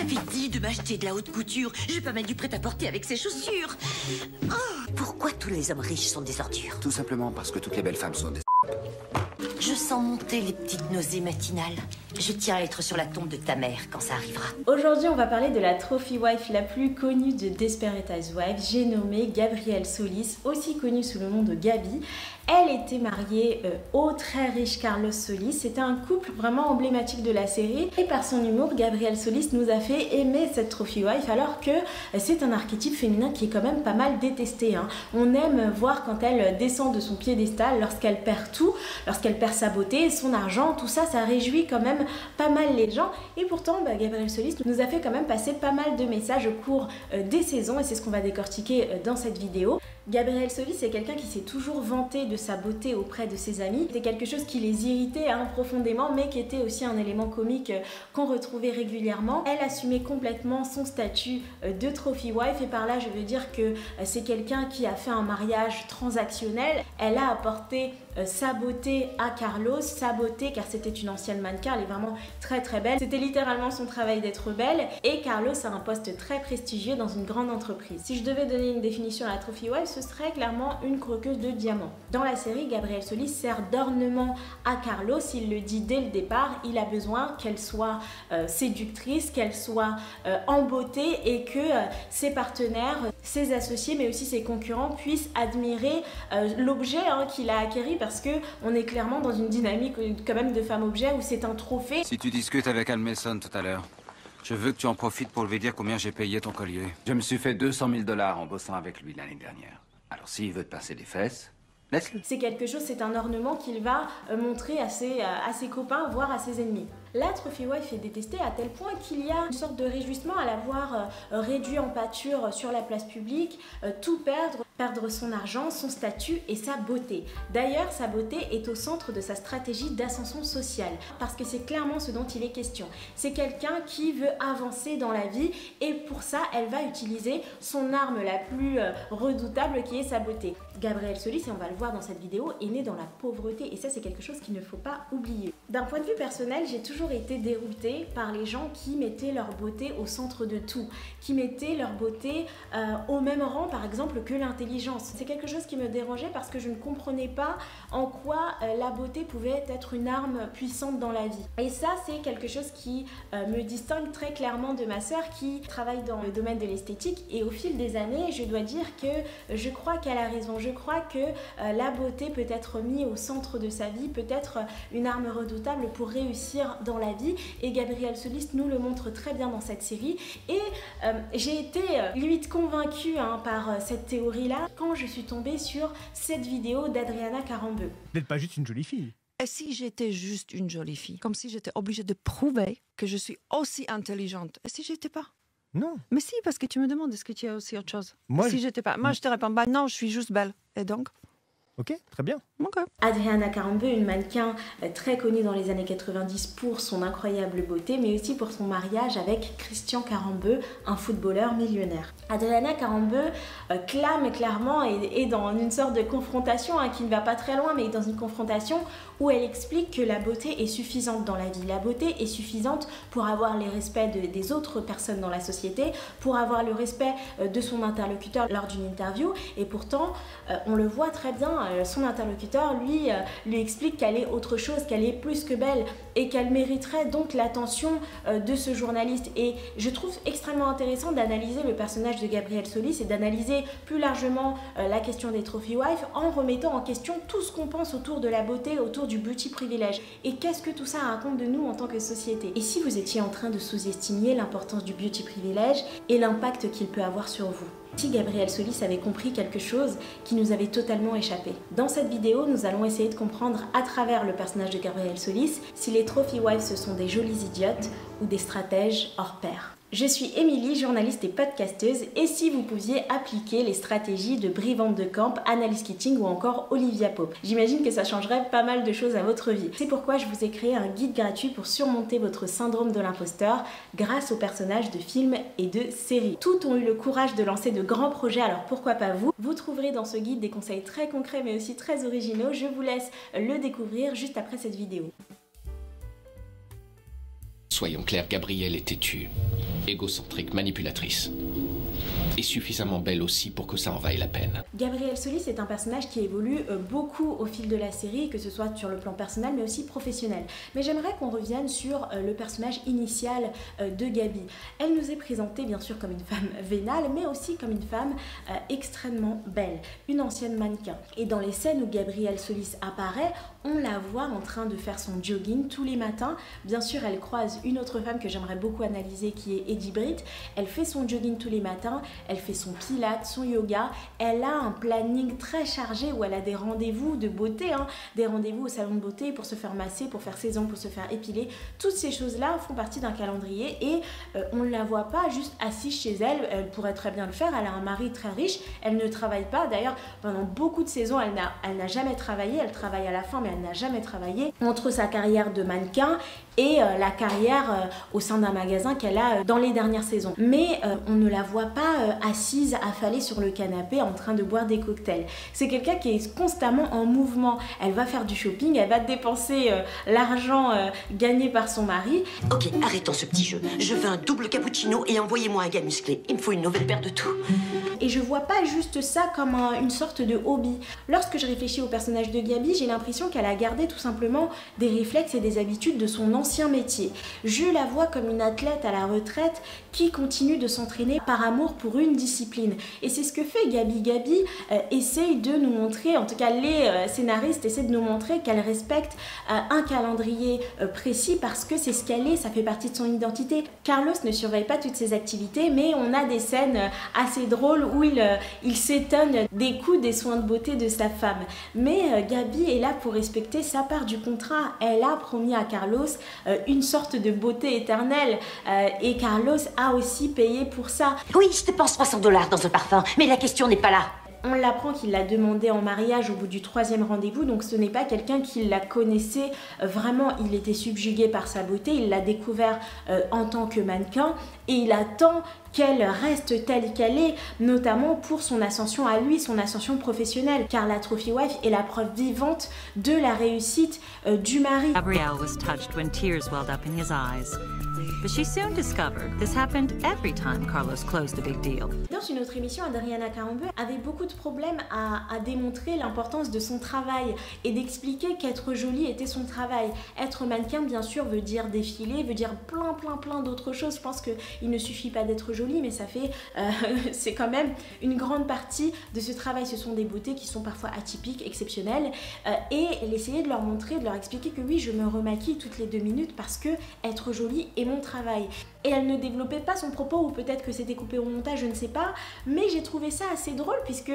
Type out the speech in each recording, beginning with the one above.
m'avais dit de m'acheter de la haute couture. Je vais pas mettre du prêt-à-porter avec ces chaussures. Oh, pourquoi tous les hommes riches sont des ordures? Tout simplement parce que toutes les belles femmes sont des... Je sens monter les petites nausées matinales. Je tiens à être sur la tombe de ta mère quand ça arrivera. Aujourd'hui, on va parler de la trophy wife la plus connue de Desperate Housewives. J'ai nommé Gabrielle Solis, aussi connue sous le nom de Gabi. Elle était mariée au très riche Carlos Solis. C'était un couple vraiment emblématique de la série. Et par son humour, Gabrielle Solis nous a fait aimer cette trophy wife, alors que c'est un archétype féminin qui est quand même pas mal détesté. On aime voir quand elle descend de son piédestal, lorsqu'elle perd tout, lorsqu'elle perd sa beauté, son argent, tout ça, ça réjouit quand même pas mal les gens. Et pourtant, Gabrielle Solis nous a fait quand même passer pas mal de messages au cours des saisons, et c'est ce qu'on va décortiquer dans cette vidéo. Gabrielle Solis, c'est quelqu'un qui s'est toujours vanté de sa beauté auprès de ses amis. C'était quelque chose qui les irritait profondément, mais qui était aussi un élément comique qu'on retrouvait régulièrement. Elle assumait complètement son statut de trophy wife, et par là je veux dire que c'est quelqu'un qui a fait un mariage transactionnel. Elle a apporté sa beauté à Carlos, sa beauté car c'était une ancienne mannequin, elle est vraiment très très belle. C'était littéralement son travail d'être belle, et Carlos a un poste très prestigieux dans une grande entreprise. Si je devais donner une définition à la trophy wife, ce serait clairement une croqueuse de diamants. Dans la série, Gabrielle Solis sert d'ornement à Carlos, il le dit dès le départ, il a besoin qu'elle soit séductrice, qu'elle soit en beauté, et que ses partenaires, ses associés, mais aussi ses concurrents puissent admirer l'objet qu'il a acquéri, parce que on est clairement dans une dynamique quand même de femme-objet où c'est un trophée. Si tu discutes avec Al Mason tout à l'heure, je veux que tu en profites pour lui dire combien j'ai payé ton collier. Je me suis fait 200 000 $ en bossant avec lui l'année dernière. Alors s'il veut te passer des fesses, laisse-le. C'est quelque chose, c'est un ornement qu'il va montrer à ses copains, voire à ses ennemis. La trophy wife est détestée à tel point qu'il y a une sorte de réjouissement à la voir réduit en pâture sur la place publique, tout perdre son argent, son statut et sa beauté. D'ailleurs, sa beauté est au centre de sa stratégie d'ascension sociale, parce que c'est clairement ce dont il est question. C'est quelqu'un qui veut avancer dans la vie, et pour ça, elle va utiliser son arme la plus redoutable, qui est sa beauté. Gabrielle Solis, et on va le voir dans cette vidéo, est née dans la pauvreté, et ça c'est quelque chose qu'il ne faut pas oublier. D'un point de vue personnel, j'ai toujours été déroutée par les gens qui mettaient leur beauté au centre de tout, qui mettaient leur beauté au même rang par exemple que l'intelligence. C'est quelque chose qui me dérangeait, parce que je ne comprenais pas en quoi la beauté pouvait être une arme puissante dans la vie. Et ça, c'est quelque chose qui me distingue très clairement de ma sœur qui travaille dans le domaine de l'esthétique, et au fil des années, je dois dire que je crois qu'elle a raison. Je crois que la beauté peut être mise au centre de sa vie, peut être une arme redoutable pour réussir dans la vie, et Gabrielle Solis nous le montre très bien dans cette série. Et j'ai été limite convaincue par cette théorie-là quand je suis tombée sur cette vidéo d'Adriana Carambeu. Vous n'êtes pas juste une jolie fille. Et si j'étais juste une jolie fille, comme si j'étais obligée de prouver que je suis aussi intelligente, et si j'étais pas? Non. Mais si, parce que tu me demandes, est-ce que tu as aussi autre chose? Moi, si j'étais pas, moi je te réponds, non, je suis juste belle. Et donc? Ok, très bien. Ok. Adriana Carambeu, une mannequin très connue dans les années 90 pour son incroyable beauté, mais aussi pour son mariage avec Christian Carambeu, un footballeur millionnaire. Adriana Carambeu clame clairement, et est dans une sorte de confrontation qui ne va pas très loin, mais dans une confrontation où elle explique que la beauté est suffisante dans la vie. La beauté est suffisante pour avoir les respects des autres personnes dans la société, pour avoir le respect de son interlocuteur lors d'une interview, et pourtant on le voit très bien, son interlocuteur lui explique qu'elle est autre chose, qu'elle est plus que belle, et qu'elle mériterait donc l'attention de ce journaliste. Et je trouve extrêmement intéressant d'analyser le personnage de Gabrielle Solis, et d'analyser plus largement la question des trophy wives, en remettant en question tout ce qu'on pense autour de la beauté, autour du beauty privilège. Et qu'est-ce que tout ça raconte de nous en tant que société? Et si vous étiez en train de sous-estimer l'importance du beauty privilège et l'impact qu'il peut avoir sur vous? Si Gabrielle Solis avait compris quelque chose qui nous avait totalement échappé. Dans cette vidéo, nous allons essayer de comprendre à travers le personnage de Gabrielle Solis si les trophy wives ce sont des jolies idiotes ou des stratèges hors pair. Je suis Émilie, journaliste et podcasteuse, et si vous pouviez appliquer les stratégies de Brie Van de Camp, Annalise Keating ou encore Olivia Pope, j'imagine que ça changerait pas mal de choses à votre vie. C'est pourquoi je vous ai créé un guide gratuit pour surmonter votre syndrome de l'imposteur grâce aux personnages de films et de séries. Toutes ont eu le courage de lancer de grands projets, alors pourquoi pas vous? Vous trouverez dans ce guide des conseils très concrets mais aussi très originaux. Je vous laisse le découvrir juste après cette vidéo. Soyons clairs, Gabrielle est têtue. égocentrique, manipulatrice. Et suffisamment belle aussi pour que ça en vaille la peine. Gabrielle Solis est un personnage qui évolue beaucoup au fil de la série, que ce soit sur le plan personnel mais aussi professionnel. Mais j'aimerais qu'on revienne sur le personnage initial de Gabi. Elle nous est présentée bien sûr comme une femme vénale, mais aussi comme une femme extrêmement belle, une ancienne mannequin. Et dans les scènes où Gabrielle Solis apparaît, on la voit en train de faire son jogging tous les matins. Bien sûr, elle croise une autre femme que j'aimerais beaucoup analyser qui est Eddie Britt. Elle fait son jogging tous les matins, elle fait son pilates, son yoga. Elle a un planning très chargé où elle a des rendez-vous de beauté, des rendez-vous au salon de beauté pour se faire masser, pour faire ses ongles, pour se faire épiler. Toutes ces choses-là font partie d'un calendrier et on ne la voit pas juste assise chez elle. Elle pourrait très bien le faire. Elle a un mari très riche. Elle ne travaille pas. D'ailleurs, pendant beaucoup de saisons, elle n'a jamais travaillé. Elle travaille à la fin, mais elle n'a jamais travaillé. Entre sa carrière de mannequin et la carrière au sein d'un magasin qu'elle a dans les dernières saisons. Mais on ne la voit pas assise, affalée sur le canapé en train de boire des cocktails. C'est quelqu'un qui est constamment en mouvement. Elle va faire du shopping, elle va dépenser l'argent gagné par son mari. Ok, arrêtons ce petit jeu. Je veux un double cappuccino et envoyez-moi un gars musclé. Il me faut une nouvelle paire de tout. Et je vois pas juste ça comme une sorte de hobby. Lorsque je réfléchis au personnage de Gabi, j'ai l'impression qu'elle a gardé tout simplement des réflexes et des habitudes de son ancien métier. Je la vois comme une athlète à la retraite qui continue de s'entraîner par amour pour une discipline. Et c'est ce que fait Gabi. Gabi essaye de nous montrer, en tout cas les scénaristes essaient de nous montrer qu'elle respecte un calendrier précis parce que c'est ce qu'elle est, ça fait partie de son identité. Carlos ne surveille pas toutes ses activités, mais on a des scènes assez drôles où il s'étonne des coûts des soins de beauté de sa femme. Mais Gabi est là pour respecter sa part du contrat. Elle a promis à Carlos une sorte de beauté éternelle et Carlos a aussi payé pour ça. Oui, je dépense 300 $ dans un parfum, mais la question n'est pas là. On l'apprend qu'il l'a demandé en mariage au bout du 3e rendez-vous, donc ce n'est pas quelqu'un qui la connaissait vraiment. Il était subjugué par sa beauté, il l'a découvert en tant que mannequin et il attend qu'elle reste telle qu'elle est, notamment pour son ascension à lui, son ascension professionnelle, car la Trophy Wife est la preuve vivante de la réussite du mari. Gabrielle was touched when tears welled up in his eyes. But she soon discovered this happened every time Carlos closed a big deal. Dans une autre émission, Adriana Carambeu avait beaucoup de problèmes à démontrer l'importance de son travail et d'expliquer qu'être jolie était son travail. Être mannequin, bien sûr, veut dire défiler, veut dire plein d'autres choses. Je pense qu'il ne suffit pas d'être jolie, mais ça fait, c'est quand même une grande partie de ce travail. Ce sont des beautés qui sont parfois atypiques, exceptionnelles, et elle essayait de leur montrer, de leur expliquer que oui, je me remaquille toutes les 2 minutes parce que être jolie est mon travail. Et elle ne développait pas son propos, ou peut-être que c'était coupé au montage, je ne sais pas, mais j'ai trouvé ça assez drôle puisque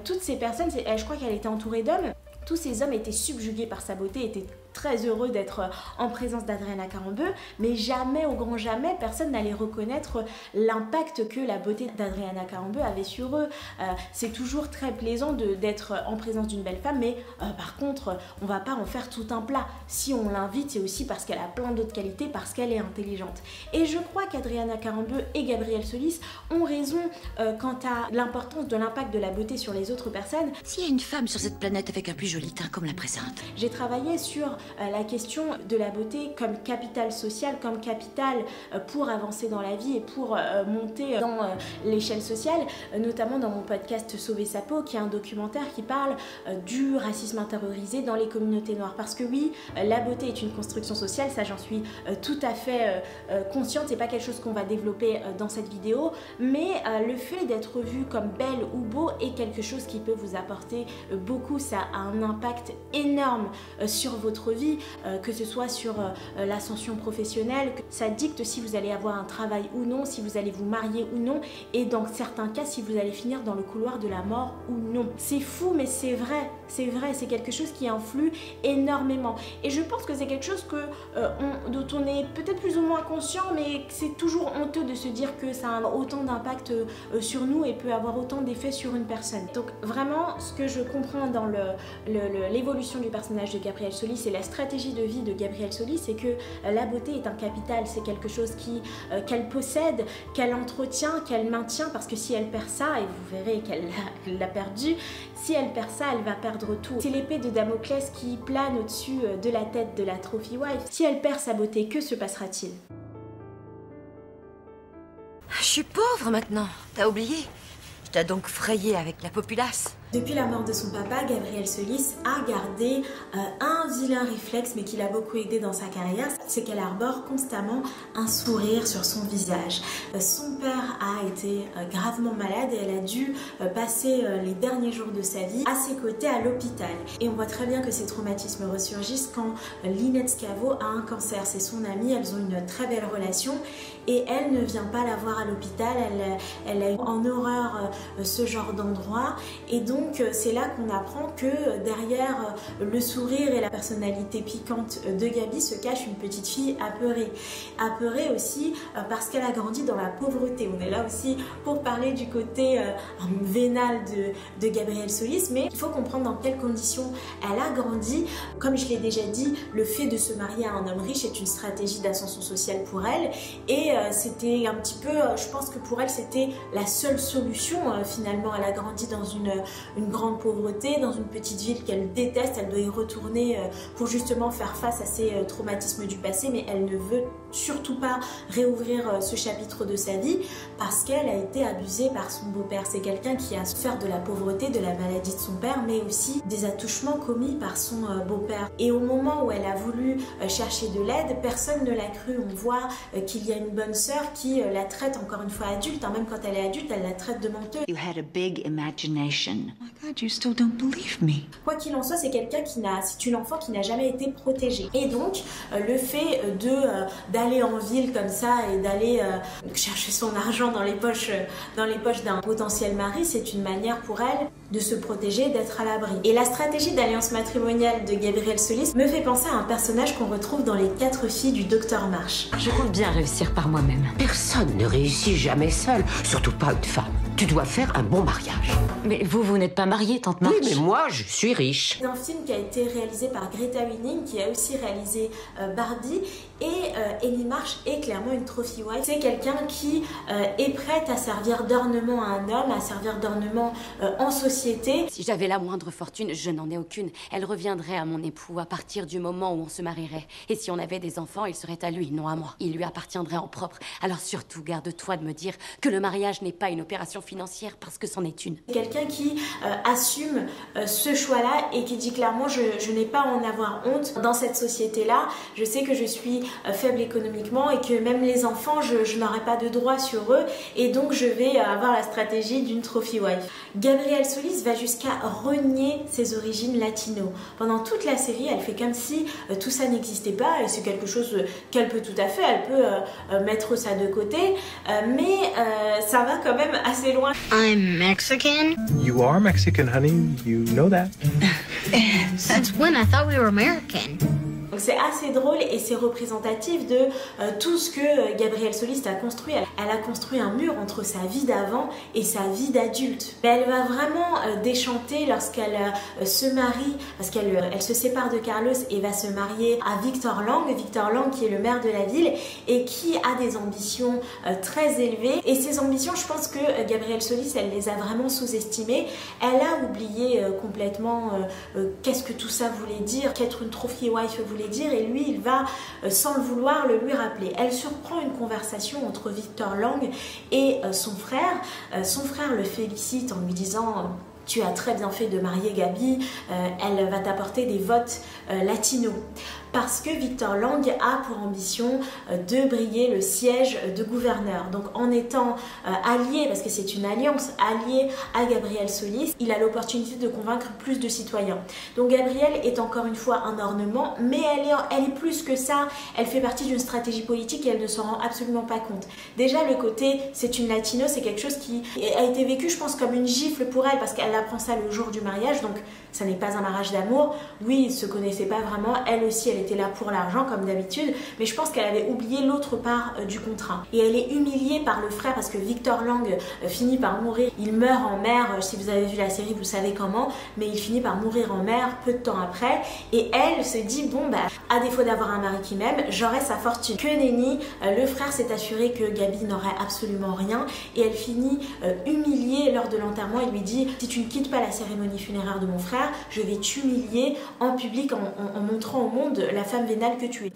toutes ces personnes, je crois qu'elle était entourée d'hommes, tous ces hommes étaient subjugués par sa beauté, étaient très heureux d'être en présence d'Adriana Carambeu, mais jamais, au grand jamais, personne n'allait reconnaître l'impact que la beauté d'Adriana Carambeu avait sur eux. C'est toujours très plaisant d'être en présence d'une belle femme, mais par contre, on va pas en faire tout un plat. Si on l'invite, c'est aussi parce qu'elle a plein d'autres qualités, parce qu'elle est intelligente. Et je crois qu'Adriana Carambeu et Gabrielle Solis ont raison quant à l'importance de l'impact de la beauté sur les autres personnes. S'il y a une femme sur cette planète avec un plus joli teint comme la présente. J'ai travaillé sur la question de la beauté comme capital social, comme capital pour avancer dans la vie et pour monter dans l'échelle sociale, notamment dans mon podcast Sauver sa peau, qui est un documentaire qui parle du racisme intériorisé dans les communautés noires. Parce que oui, la beauté est une construction sociale, ça j'en suis tout à fait consciente, c'est pas quelque chose qu'on va développer dans cette vidéo, mais le fait d'être vu comme belle ou beau est quelque chose qui peut vous apporter beaucoup. Ça a un impact énorme sur votre vie, que ce soit sur l'ascension professionnelle, ça dicte si vous allez avoir un travail ou non, si vous allez vous marier ou non, et dans certains cas si vous allez finir dans le couloir de la mort ou non. C'est fou, mais c'est vrai, c'est quelque chose qui influe énormément. Et je pense que c'est quelque chose dont on est peut-être plus ou moins conscient, mais c'est toujours honteux de se dire que ça a autant d'impact sur nous et peut avoir autant d'effets sur une personne. Donc vraiment, ce que je comprends dans l'évolution du personnage de Gabrielle Solis et la stratégie de vie de Gabrielle Solis, c'est que la beauté est un capital, c'est quelque chose qu'elle possède, qu'elle entretient, qu'elle maintient, parce que si elle perd ça, et vous verrez qu'elle l'a perdu, si elle perd ça, elle va perdre tout. C'est l'épée de Damoclès qui plane au-dessus de la tête de la Trophy Wife. Si elle perd sa beauté, que se passera-t-il ? Je suis pauvre maintenant, t'as oublié? Je t'ai donc frayé avec la populace. Depuis la mort de son papa, Gabriel Solis a gardé un vilain réflexe, mais qui l'a beaucoup aidé dans sa carrière, c'est qu'elle arbore constamment un sourire sur son visage. Son père a été gravement malade et elle a dû passer les derniers jours de sa vie à ses côtés à l'hôpital. Et on voit très bien que ces traumatismes ressurgissent quand Lynette Scavo a un cancer. C'est son amie, elles ont une très belle relation et elle ne vient pas la voir à l'hôpital. Elle a eu en horreur ce genre d'endroit et donc c'est là qu'on apprend que derrière le sourire et la personnalité piquante de Gabi se cache une petite fille apeurée. Apeurée aussi parce qu'elle a grandi dans la pauvreté. On est là aussi pour parler du côté vénal de Gabriel Solis, mais il faut comprendre dans quelles conditions elle a grandi. Comme je l'ai déjà dit, le fait de se marier à un homme riche est une stratégie d'ascension sociale pour elle et c'était un petit peu, je pense que pour elle c'était la seule solution finalement. Elle a grandi dans une grande pauvreté, dans une petite ville qu'elle déteste, elle doit y retourner pour justement faire face à ses traumatismes du passé, mais elle ne veut surtout pas réouvrir ce chapitre de sa vie parce qu'elle a été abusée par son beau-père. C'est quelqu'un qui a souffert de la pauvreté, de la maladie de son père, mais aussi des attouchements commis par son beau-père. Et au moment où elle a voulu chercher de l'aide, personne ne l'a cru. On voit qu'il y a une bonne sœur qui la traite, encore une fois adulte, même quand elle est adulte, elle la traite de menteuse. You had a big imagination. Oh my God, you still don't believe me. Quoi qu'il en soit, c'est quelqu'un c'est une enfant qui n'a jamais été protégée. Et donc, le fait d'aller en ville comme ça et d'aller chercher son argent dans les poches d'un potentiel mari, c'est une manière pour elle de se protéger, d'être à l'abri. Et la stratégie d'alliance matrimoniale de Gabriel Solis me fait penser à un personnage qu'on retrouve dans Les 4 filles du Docteur March. Je compte bien réussir par moi-même. Personne ne réussit jamais seul, surtout pas une femme. Tu dois faire un bon mariage. Mais vous n'êtes pas mariée, tante March. Oui, mais moi, je suis riche. C'est un film qui a été réalisé par Greta Winning, qui a aussi réalisé Barbie, et Ellie March est clairement une trophy wife. C'est quelqu'un qui est prête à servir d'ornement à un homme, à servir d'ornement en société. Si j'avais la moindre fortune, je n'en ai aucune, elle reviendrait à mon époux à partir du moment où on se marierait. Et si on avait des enfants, ils seraient à lui, non à moi. Il lui appartiendrait en propre. Alors surtout, garde-toi de me dire que le mariage n'est pas une opération financière parce que c'en est une. Quelqu'un qui assume ce choix-là et qui dit clairement je n'ai pas à en avoir honte dans cette société-là. Je sais que je suis faible économiquement et que même les enfants, je n'aurai pas de droit sur eux et donc je vais avoir la stratégie d'une trophy wife. Gabriel Solis va jusqu'à renier ses origines latino. Pendant toute la série, elle fait comme si tout ça n'existait pas et c'est quelque chose qu'elle peut tout à fait, elle peut mettre ça de côté, mais ça va quand même assez loin. I'm Mexican. You are Mexican, honey. You know that. Since when? I thought we were American. Donc c'est assez drôle et c'est représentatif de tout ce que Gabriel Solis a construit. Elle a construit un mur entre sa vie d'avant et sa vie d'adulte. Elle va vraiment déchanter lorsqu'elle se marie, parce qu'elle se sépare de Carlos et va se marier à Victor Lang. Victor Lang qui est le maire de la ville et qui a des ambitions très élevées. Et ces ambitions, je pense que Gabriel Solis, elle les a vraiment sous-estimées. Elle a oublié complètement qu'est-ce que tout ça voulait dire, qu'être une trophy wife voulait dire, et lui il va sans le vouloir le lui rappeler. Elle surprend une conversation entre Victor Lang et son frère. Son frère le félicite en lui disant tu as très bien fait de marier Gabi, elle va t'apporter des votes latinos. Parce que Victor Lang a pour ambition de briller le siège de gouverneur. Donc en étant allié, parce que c'est une alliance, allié à Gabriel Solis, il a l'opportunité de convaincre plus de citoyens. Donc Gabrielle est encore une fois un ornement, mais elle est plus que ça. Elle fait partie d'une stratégie politique et elle ne s'en rend absolument pas compte. Déjà le côté c'est une latino, c'est quelque chose qui a été vécu je pense comme une gifle pour elle, parce qu'elle apprend ça le jour du mariage, donc ça n'est pas un mariage d'amour. Oui, ils ne se connaissaient pas vraiment, elle aussi elle était là pour l'argent comme d'habitude, mais je pense qu'elle avait oublié l'autre part du contrat. Et elle est humiliée par le frère parce que Victor Lang finit par mourir. Il meurt en mer, si vous avez vu la série vous savez comment, mais il finit par mourir en mer peu de temps après, et elle se dit bon bah à défaut d'avoir un mari qui m'aime, j'aurai sa fortune. Que nenni, le frère s'est assuré que Gabi n'aurait absolument rien et elle finit humiliée lors de l'enterrement. Il lui dit si tu ne quittes pas la cérémonie funéraire de mon frère, je vais t'humilier en public en montrant au monde la femme vénale que tu es.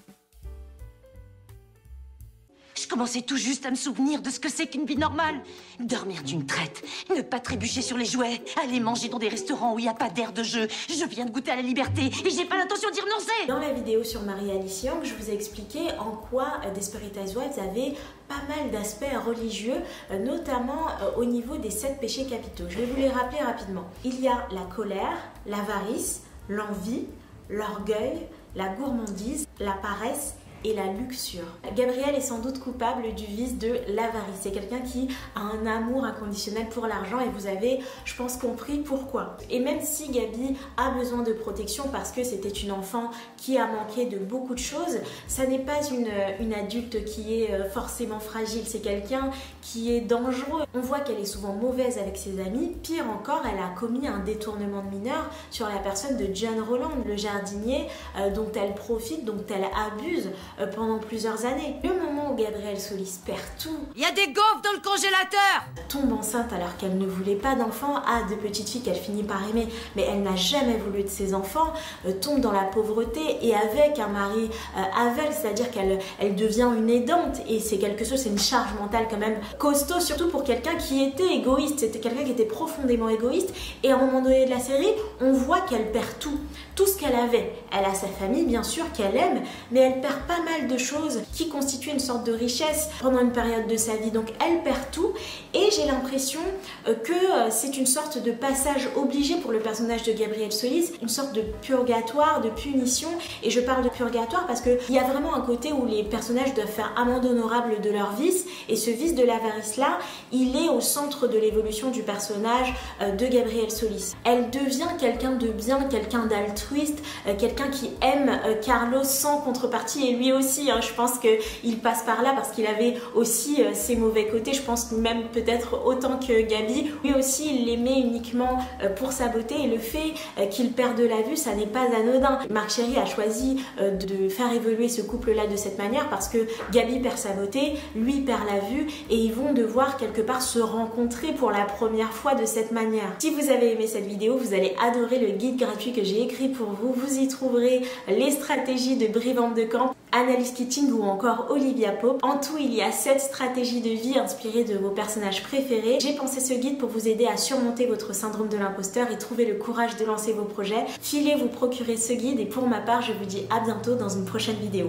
Je commençais tout juste à me souvenir de ce que c'est qu'une vie normale. Dormir d'une traite, ne pas trébucher sur les jouets, aller manger dans des restaurants où il n'y a pas d'air de jeu. Je viens de goûter à la liberté et j'ai pas l'intention d'y renoncer. Dans la vidéo sur Marie-Alice Young, je vous ai expliqué en quoi Desperate Housewives avait pas mal d'aspects religieux, notamment au niveau des 7 péchés capitaux. Je vais vous les rappeler rapidement. Il y a la colère, l'avarice, l'envie, l'orgueil, la gourmandise, la paresse et la luxure. Gabrielle est sans doute coupable du vice de l'avarice. C'est quelqu'un qui a un amour inconditionnel pour l'argent et vous avez, je pense, compris pourquoi. Et même si Gabi a besoin de protection parce que c'était une enfant qui a manqué de beaucoup de choses, ça n'est pas une adulte qui est forcément fragile. C'est quelqu'un qui est dangereux. On voit qu'elle est souvent mauvaise avec ses amis. Pire encore, elle a commis un détournement de mineur sur la personne de John Roland, le jardinier dont elle profite, dont elle abuse pendant plusieurs années. Le moment où Gabrielle Solis perd tout, il y a des gaufres dans le congélateur, tombe enceinte alors qu'elle ne voulait pas d'enfants, a de petites filles qu'elle finit par aimer, mais elle n'a jamais voulu de ses enfants, tombe dans la pauvreté et avec un mari aveugle, c'est-à-dire qu'elle devient une aidante et c'est quelque chose, c'est une charge mentale quand même costaud, surtout pour quelqu'un qui était égoïste. C'était quelqu'un qui était profondément égoïste et à un moment donné de la série, on voit qu'elle perd tout ce qu'elle avait. Elle a sa famille bien sûr qu'elle aime, mais elle perd pas mal de choses qui constituent une sorte de richesse pendant une période de sa vie. Donc elle perd tout et j'ai l'impression que c'est une sorte de passage obligé pour le personnage de Gabrielle Solis, une sorte de purgatoire, de punition. Et je parle de purgatoire parce qu'il y a vraiment un côté où les personnages doivent faire amende honorable de leur vice et ce vice de l'avarice là, il est au centre de l'évolution du personnage de Gabrielle Solis. Elle devient quelqu'un de bien, quelqu'un d'altruiste, quelqu'un qui aime Carlos sans contrepartie et lui aussi, je pense qu'il passe par là parce qu'il avait aussi ses mauvais côtés, je pense même peut-être autant que Gabi. Lui aussi il l'aimait uniquement pour sa beauté et le fait qu'il perde de la vue, ça n'est pas anodin. Marc Cherry a choisi de faire évoluer ce couple là de cette manière parce que Gabi perd sa beauté, lui perd la vue et ils vont devoir quelque part se rencontrer pour la première fois de cette manière. Si vous avez aimé cette vidéo, vous allez adorer le guide gratuit que j'ai écrit pour vous. Vous y trouverez les stratégies de Brie Van de Camp, Annalise Keating ou encore Olivia Pope. En tout, il y a 7 stratégies de vie inspirées de vos personnages préférés. J'ai pensé ce guide pour vous aider à surmonter votre syndrome de l'imposteur et trouver le courage de lancer vos projets. Filez vous procurer ce guide et pour ma part, je vous dis à bientôt dans une prochaine vidéo.